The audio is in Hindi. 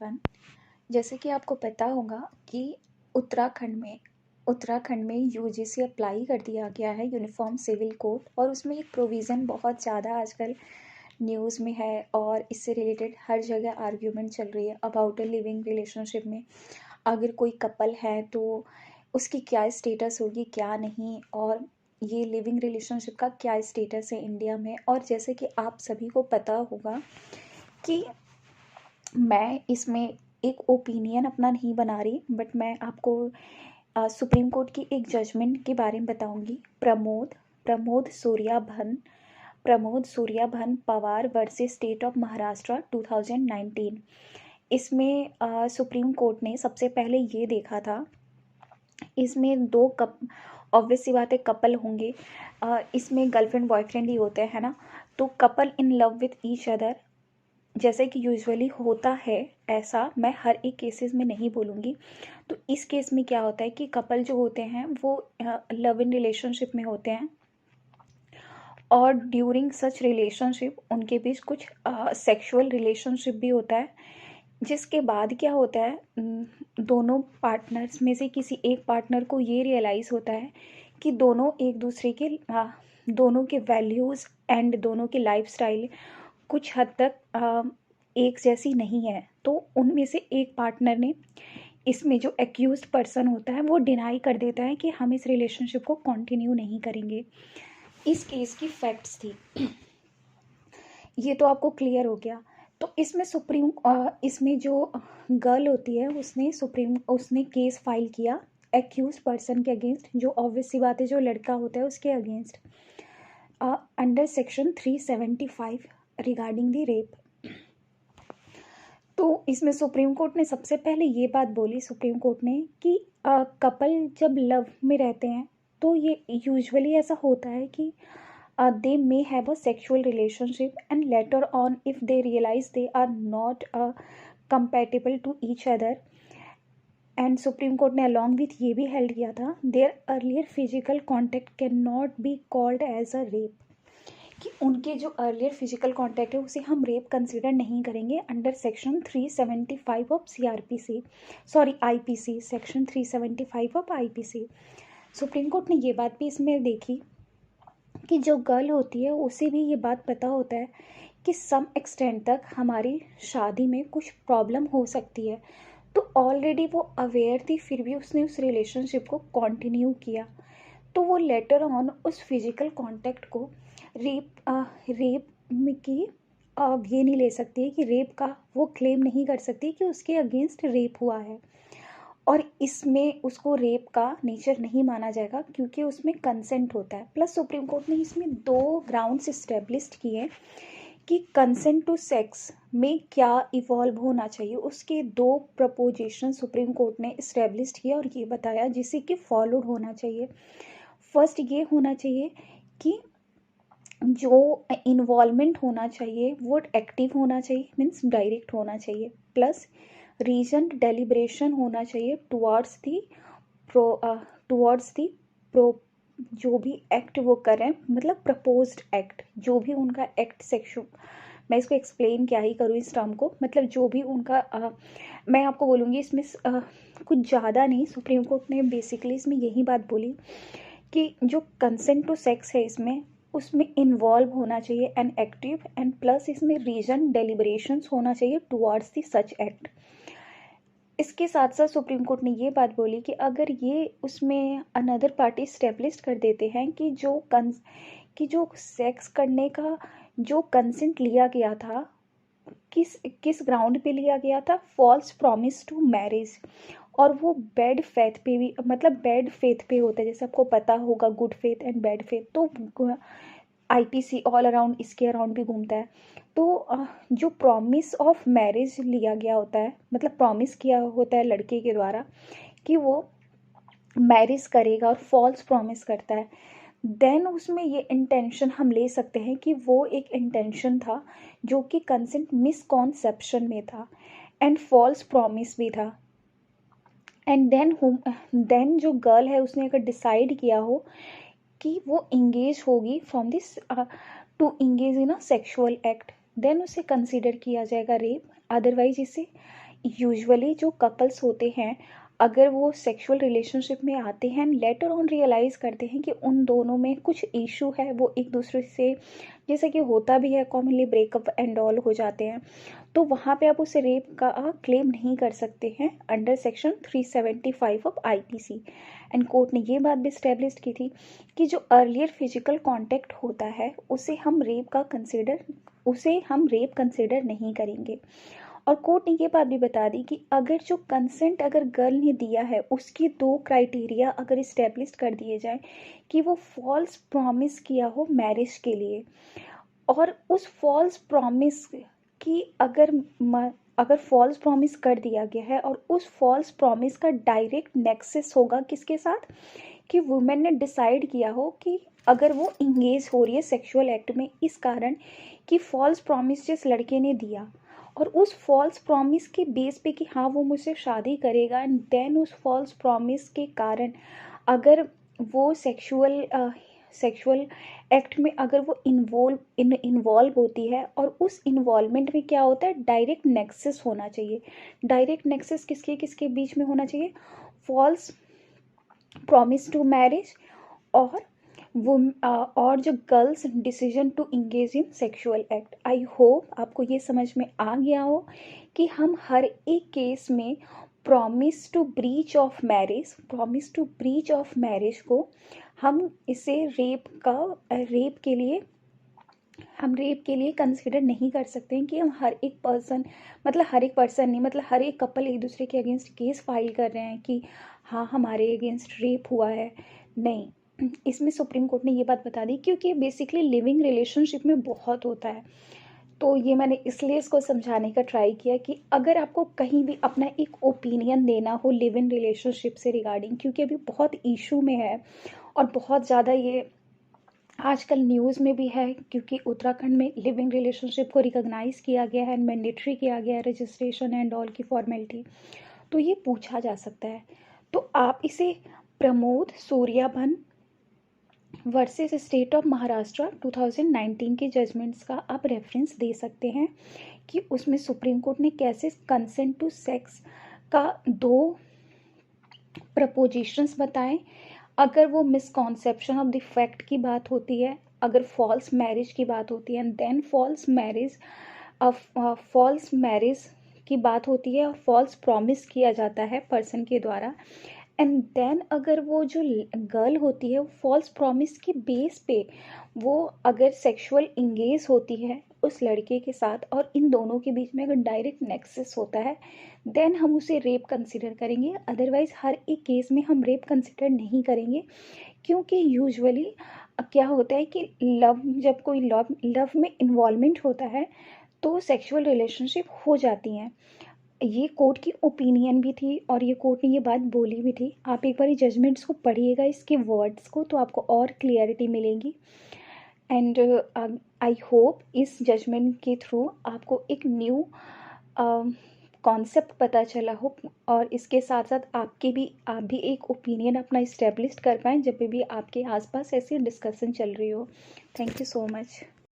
एवरीवन। जैसे कि आपको पता होगा कि उत्तराखंड में यूजीसी अप्लाई कर दिया गया है यूनिफॉर्म सिविल कोड, और उसमें एक प्रोविज़न बहुत ज़्यादा आजकल न्यूज़ में है और इससे रिलेटेड हर जगह आर्ग्यूमेंट चल रही है अबाउट अ लिविंग रिलेशनशिप में। अगर कोई कपल है तो उसकी क्या स्टेटस होगी, क्या नहीं, और ये लिविंग रिलेशनशिप का क्या स्टेटस है इंडिया में। और जैसे कि आप सभी को पता होगा कि मैं इसमें एक ओपिनियन अपना नहीं बना रही, बट मैं आपको सुप्रीम कोर्ट की एक जजमेंट के बारे में बताऊंगी। Pramod Suryabhan Pawar versus state of Maharashtra 2019। इसमें सुप्रीम कोर्ट ने सबसे पहले ये देखा था, इसमें दो ऑब्वियस सी बात है कपल होंगे, इसमें गर्लफ्रेंड बॉयफ्रेंड ही होते हैं, है ना। तो couple in love with each other, जैसे कि यूजुअली होता है, ऐसा मैं हर एक केसेस में नहीं बोलूँगी। तो इस केस में क्या होता है कि कपल जो होते हैं वो लव इन रिलेशनशिप में होते हैं, और ड्यूरिंग सच रिलेशनशिप उनके बीच कुछ सेक्सुअल रिलेशनशिप भी होता है, जिसके बाद क्या होता है, दोनों पार्टनर्स में से किसी एक पार्टनर को ये रियलाइज़ होता है कि दोनों एक दूसरे के दोनों के वैल्यूज़ एंड दोनों की लाइफस्टाइल कुछ हद तक एक जैसी नहीं है। तो उनमें से एक पार्टनर ने, इसमें जो एक्यूज्ड पर्सन होता है, वो डिनाई कर देता है कि हम इस रिलेशनशिप को कंटिन्यू नहीं करेंगे। इस केस की फैक्ट्स थी। ये तो आपको क्लियर हो गया। तो इसमें इसमें जो गर्ल होती है उसने केस फाइल किया एक्यूज पर्सन के अगेंस्ट, जो ऑब्वियस सी बात है जो लड़का होता है उसके against, under section 375 regarding the rape. तो इसमें सुप्रीम कोर्ट ने सबसे पहले ये बात बोली, सुप्रीम कोर्ट ने, कि कपल जब लव में रहते हैं तो ये यूजुअली ऐसा होता है कि they may have a sexual relationship, and later on if they realize they are not compatible to each other, and supreme court ने along with ये भी held किया था, their earlier physical contact cannot be called as a rape, कि उनके जो अर्लियर फिजिकल कांटेक्ट है उसे हम रेप कंसिडर नहीं करेंगे under section 375 of CrPC, sorry IPC, section 375 of IPC. Supreme court ने ये बात भी इसमें देखी कि जो गर्ल होती है उसे भी ये बात पता होता है कि सम एक्सटेंट तक हमारी शादी में कुछ प्रॉब्लम हो सकती है, तो ऑलरेडी वो अवेयर थी, फिर भी उसने उस रिलेशनशिप को कंटिन्यू किया। तो वो लेटर ऑन उस फिजिकल कांटेक्ट को रेप की ये नहीं ले सकती है कि रेप का वो क्लेम नहीं कर सकती कि उसके अगेंस्ट रेप हुआ है, और इसमें उसको रेप का नेचर नहीं माना जाएगा क्योंकि उसमें कंसेंट होता है। प्लस सुप्रीम कोर्ट ने इसमें दो ग्राउंड्स इस्टेब्लिश किए कि कंसेंट टू सेक्स में क्या इवॉल्व होना चाहिए, उसके दो प्रपोजिशन सुप्रीम कोर्ट ने इस्टेब्लिश किया और ये बताया जिसे कि फॉलोड होना चाहिए। फर्स्ट ये होना चाहिए कि जो इन्वॉल्वमेंट होना चाहिए वो एक्टिव होना चाहिए, मीन्स डायरेक्ट होना चाहिए। प्लस रीजन डेलिब्रेशन होना चाहिए टुवर्ड्स दी प्रो जो भी एक्ट वो करें, मतलब प्रपोज्ड एक्ट, जो भी उनका एक्ट सेक्शुअल, मैं इसको एक्सप्लेन क्या ही करूँ इस टर्म को, मतलब जो भी उनका मैं आपको बोलूँगी इसमें कुछ ज़्यादा नहीं। सुप्रीम कोर्ट ने बेसिकली इसमें यही बात बोली कि जो कंसेंट टू सेक्स है इसमें उसमें इन्वॉल्व होना चाहिए एंड एक्टिव, एंड प्लस इसमें रीजन डेलिब्रेशंस होना चाहिए टुवर्ड्स दी सच एक्ट। इसके साथ साथ सुप्रीम कोर्ट ने ये बात बोली कि अगर ये उसमें अनदर पार्टी स्टेब्लिश कर देते हैं कि जो सेक्स करने का जो कंसेंट लिया गया था, किस ग्राउंड पे लिया गया था, फॉल्स प्रॉमिस टू मैरिज, और वो बैड फेथ पे भी, मतलब बैड फेथ पे होता है, जैसे आपको पता होगा good faith and bad faith, तो आईपीसी ऑल अराउंड इसके अराउंड भी घूमता है। तो जो प्रॉमिस ऑफ मैरिज लिया गया होता है, मतलब प्रॉमिस किया होता है लड़के के द्वारा कि वो मैरिज करेगा और फॉल्स प्रॉमिस करता है, देन उसमें ये इंटेंशन हम ले सकते हैं कि वो एक इंटेंशन था जो कि कंसेंट मिसकॉन्सेप्शन में था एंड फॉल्स प्रॉमिस भी था। एंड देन जो गर्ल है उसने अगर डिसाइड किया हो कि वो इंगेज होगी from this to engage in a sexual act, then उसे कंसिडर किया जाएगा रेप। अदरवाइज यूजुअली जो कपल्स होते हैं, अगर वो सेक्सुअल रिलेशनशिप में आते हैं एंड लेटर ऑन रियलाइज़ करते हैं कि उन दोनों में कुछ इशू है, वो एक दूसरे से, जैसे कि होता भी है कॉमनली, ब्रेकअप एंड ऑल हो जाते हैं, तो वहाँ पे आप उसे रेप का क्लेम नहीं कर सकते हैं under section 375 of IPC. And court ने ये बात भी स्टैब्लिश की थी कि जो अर्लियर फिजिकल कांटेक्ट होता है उसे हम रेप कंसिडर नहीं करेंगे। और कोर्ट ने ये बात भी बता दी कि अगर जो कंसेंट अगर गर्ल ने दिया है उसकी 2 क्राइटेरिया अगर इस्टेब्लिश कर दिए जाए कि वो फॉल्स प्रॉमिस किया हो मैरिज के लिए, और उस फॉल्स प्रॉमिस की अगर फॉल्स प्रॉमिस कर दिया गया है और उस फॉल्स प्रॉमिस का डायरेक्ट नेक्सस होगा किसके साथ, कि वुमेन ने डिसाइड किया हो कि अगर वो इंगेज हो रही है सेक्सुअल एक्ट में इस कारण कि फॉल्स प्रॉमिस जिस लड़के ने दिया, और उस फॉल्स प्रॉमिस के बेस पे कि हाँ वो मुझसे शादी करेगा, एंड देन उस फॉल्स प्रॉमिस के कारण अगर वो सेक्सुअल एक्ट में अगर वो इन्वॉल्व होती है, और उस इन्वॉल्वमेंट में क्या होता है, डायरेक्ट नेक्सस होना चाहिए। डायरेक्ट नेक्सस किसके किसके बीच में होना चाहिए, फॉल्स प्रॉमिस टू मैरिज और और जो girls decision to engage in sexual act. I hope आपको ये समझ में आ गया हो कि हम हर एक केस में promise to breach of marriage को हम इसे रेप के लिए कंसिडर नहीं कर सकते हैं कि हम हर एक पर्सन नहीं, मतलब हर एक कपल एक दूसरे के अगेंस्ट केस फाइल कर रहे हैं कि हाँ हमारे अगेंस्ट रेप हुआ है। नहीं, इसमें सुप्रीम कोर्ट ने ये बात बता दी क्योंकि बेसिकली लिविंग रिलेशनशिप में बहुत होता है। तो ये मैंने इसलिए इसको समझाने का ट्राई किया कि अगर आपको कहीं भी अपना एक ओपिनियन देना हो लिव इन रिलेशनशिप से रिगार्डिंग, क्योंकि अभी बहुत इशू में है और बहुत ज़्यादा ये आजकल न्यूज़ में भी है, क्योंकि उत्तराखंड में लिविंग रिलेशनशिप को रिकॉग्नाइज़ किया गया है, मैंडेटरी किया गया है रजिस्ट्रेशन एंड ऑल की फॉर्मेलिटी, तो ये पूछा जा सकता है। तो आप इसे Pramod Suryabhan versus state of Maharashtra 2019 के जजमेंट्स का आप रेफरेंस दे सकते हैं कि उसमें सुप्रीम कोर्ट ने कैसे कंसेंट टू सेक्स का 2 प्रपोजिशंस बताएं। अगर वो मिसकॉन्सेप्शन ऑफ द फैक्ट की बात होती है, अगर फॉल्स मैरिज की बात होती है, एंड देन फॉल्स मैरिज की बात होती है और फॉल्स प्रॉमिस किया जाता है पर्सन के द्वारा, एंड देन अगर वो जो गर्ल होती है वो फॉल्स प्रॉमिस की बेस पे वो अगर सेक्सुअल इंगेज होती है उस लड़के के साथ और इन दोनों के बीच में अगर डायरेक्ट नेक्सस होता है, देन हम उसे रेप कंसिडर करेंगे। अदरवाइज हर एक केस में हम रेप कंसिडर नहीं करेंगे, क्योंकि यूजुअली क्या होता है कि जब कोई लव में इन्वॉल्वमेंट होता है तो सेक्सुअल रिलेशनशिप हो जाती हैं। ये कोर्ट की ओपिनियन भी थी और ये कोर्ट ने ये बात बोली भी थी। आप एक बार जजमेंट्स को पढ़िएगा, इसके वर्ड्स को, तो आपको और क्लियरिटी मिलेगी। एंड आई होप इस जजमेंट के थ्रू आपको एक न्यू कॉन्सेप्ट पता चला हो, और इसके साथ साथ आप भी एक ओपिनियन अपना इस्टेब्लिश कर पाएँ जब भी आपके आसपास ऐसी डिस्कशन चल रही हो। Thank you so much.